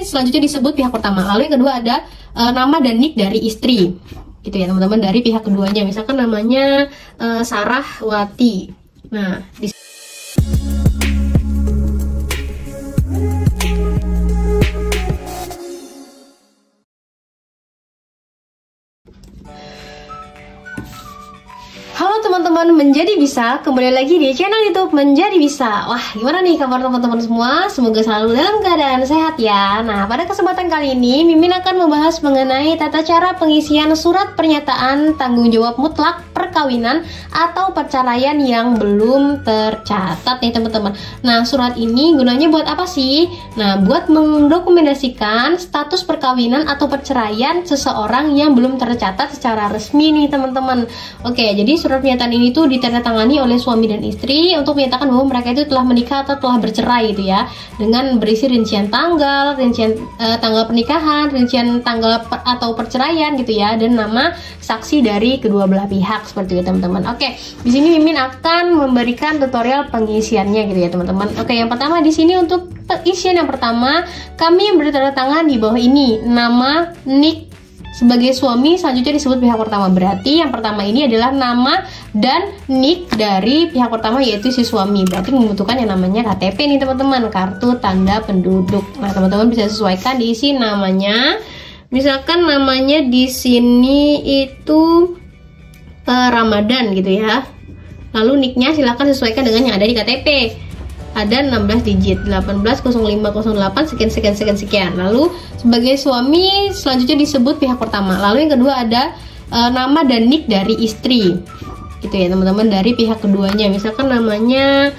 selanjutnya disebut pihak pertama. Lalu yang kedua ada nama dan nik dari istri, gitu ya teman-teman, dari pihak keduanya. Misalkan namanya Sarahwati. Nah, halo teman-teman Menjadi Bisa, kembali lagi di channel YouTube Menjadi Bisa. Wah, gimana nih kabar teman-teman semua? Semoga selalu dalam keadaan sehat ya. Nah, pada kesempatan kali ini Mimin akan membahas mengenai tata cara pengisian surat pernyataan tanggung jawab mutlak perkawinan atau perceraian yang belum tercatat nih teman-teman. Nah, surat ini gunanya buat apa sih? Nah, buat mendokumentasikan status perkawinan atau perceraian seseorang yang belum tercatat secara resmi nih teman-teman. Oke, jadi surat pernyataan ini tuh ditandatangani oleh suami dan istri untuk menyatakan bahwa mereka itu telah menikah atau telah bercerai gitu ya, dengan berisi rincian tanggal pernikahan, rincian tanggal atau perceraian gitu ya, dan nama saksi dari kedua belah pihak seperti itu teman-teman. Oke, di sini Mimin akan memberikan tutorial pengisiannya gitu ya teman-teman. Oke, yang pertama di sini untuk isian yang pertama kami beri tanda tangan di bawah ini nama, nik sebagai suami, selanjutnya disebut pihak pertama. Berarti yang pertama ini adalah nama dan nik dari pihak pertama, yaitu si suami. Berarti membutuhkan yang namanya KTP nih teman-teman, kartu tanda penduduk. Nah, teman-teman bisa sesuaikan diisi namanya. Misalkan namanya di sini itu Ramadan gitu ya. Lalu niknya silahkan sesuaikan dengan yang ada di KTP. Ada 16 digit, 180508 sekian. Lalu sebagai suami selanjutnya disebut pihak pertama. Lalu yang kedua ada nama dan nik dari istri, gitu ya teman-teman, dari pihak keduanya. Misalkan namanya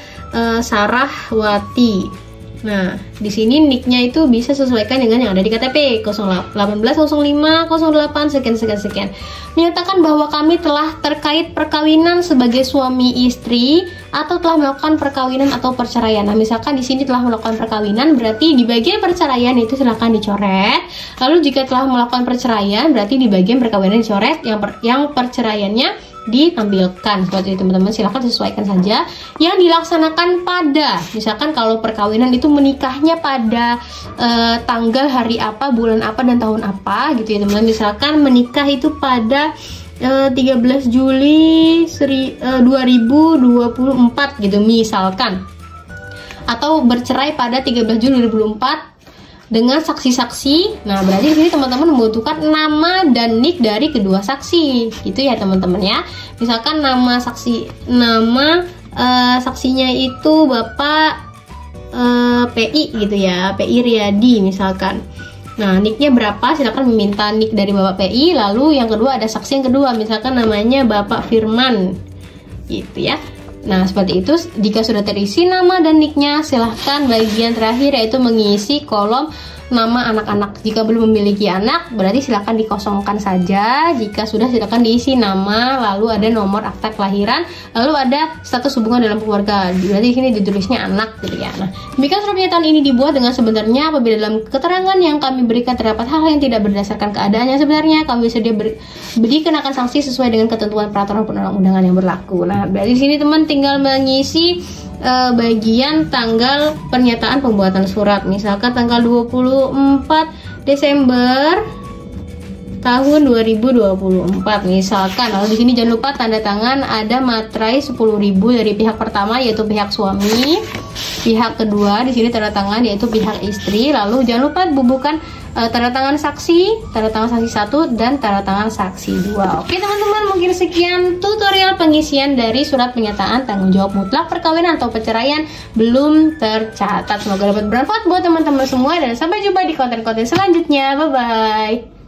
Sarahwati. Nah, di sini niknya itu bisa sesuaikan dengan yang ada di KTP 180508 sekian. Menyatakan bahwa kami telah terkait perkawinan sebagai suami istri atau telah melakukan perkawinan atau perceraian. Nah, misalkan di sini telah melakukan perkawinan, berarti di bagian perceraian itu silahkan dicoret. Lalu jika telah melakukan perceraian, berarti di bagian perkawinan dicoret, yang perceraiannya ditampilkan seperti itu teman-teman. Silahkan sesuaikan saja yang dilaksanakan pada, misalkan kalau perkawinan itu menikahnya pada tanggal hari apa, bulan apa, dan tahun apa gitu ya teman-teman. Misalkan menikah itu pada 13 Juli 2024 gitu misalkan, atau bercerai pada 13 Juli 2024 dengan saksi-saksi. Nah, berarti di sini teman-teman membutuhkan nama dan nik dari kedua saksi, gitu ya teman-teman ya. Misalkan nama saksinya itu Bapak PI gitu ya, PI Riyadi misalkan. Nah, niknya berapa? Silakan meminta nik dari Bapak PI. Lalu yang kedua ada saksi yang kedua, misalkan namanya Bapak Firman, gitu ya. Nah, seperti itu. Jika sudah terisi nama dan niknya, silahkan bagian terakhir yaitu mengisi kolom nama anak-anak. Jika belum memiliki anak, berarti silahkan dikosongkan saja. Jika sudah, silahkan diisi nama, lalu ada nomor akta kelahiran, lalu ada status hubungan dalam keluarga. Berarti di sini ditulisnya anak gitu ya. Nah, demikian surat pernyataan ini dibuat dengan sebenarnya. Apabila dalam keterangan yang kami berikan terdapat hal yang tidak berdasarkan keadaan yang sebenarnya, kami bisa dikenakan sanksi sesuai dengan ketentuan peraturan perundang-undangan yang berlaku. Nah, berarti di sini teman tinggal mengisi bagian tanggal pernyataan pembuatan surat, misalkan tanggal 24 Desember tahun 2024 misalkan. Lalu di sini jangan lupa tanda tangan ada materai 10.000 dari pihak pertama yaitu pihak suami, pihak kedua di sini tanda tangan yaitu pihak istri. Lalu jangan lupa bubuhkan tanda tangan saksi 1 dan tanda tangan saksi 2. Oke teman-teman, mungkin sekian tutorial pengisian dari surat pernyataan tanggung jawab mutlak perkawinan atau perceraian belum tercatat. Semoga dapat bermanfaat buat teman-teman semua dan sampai jumpa di konten-konten selanjutnya. Bye bye.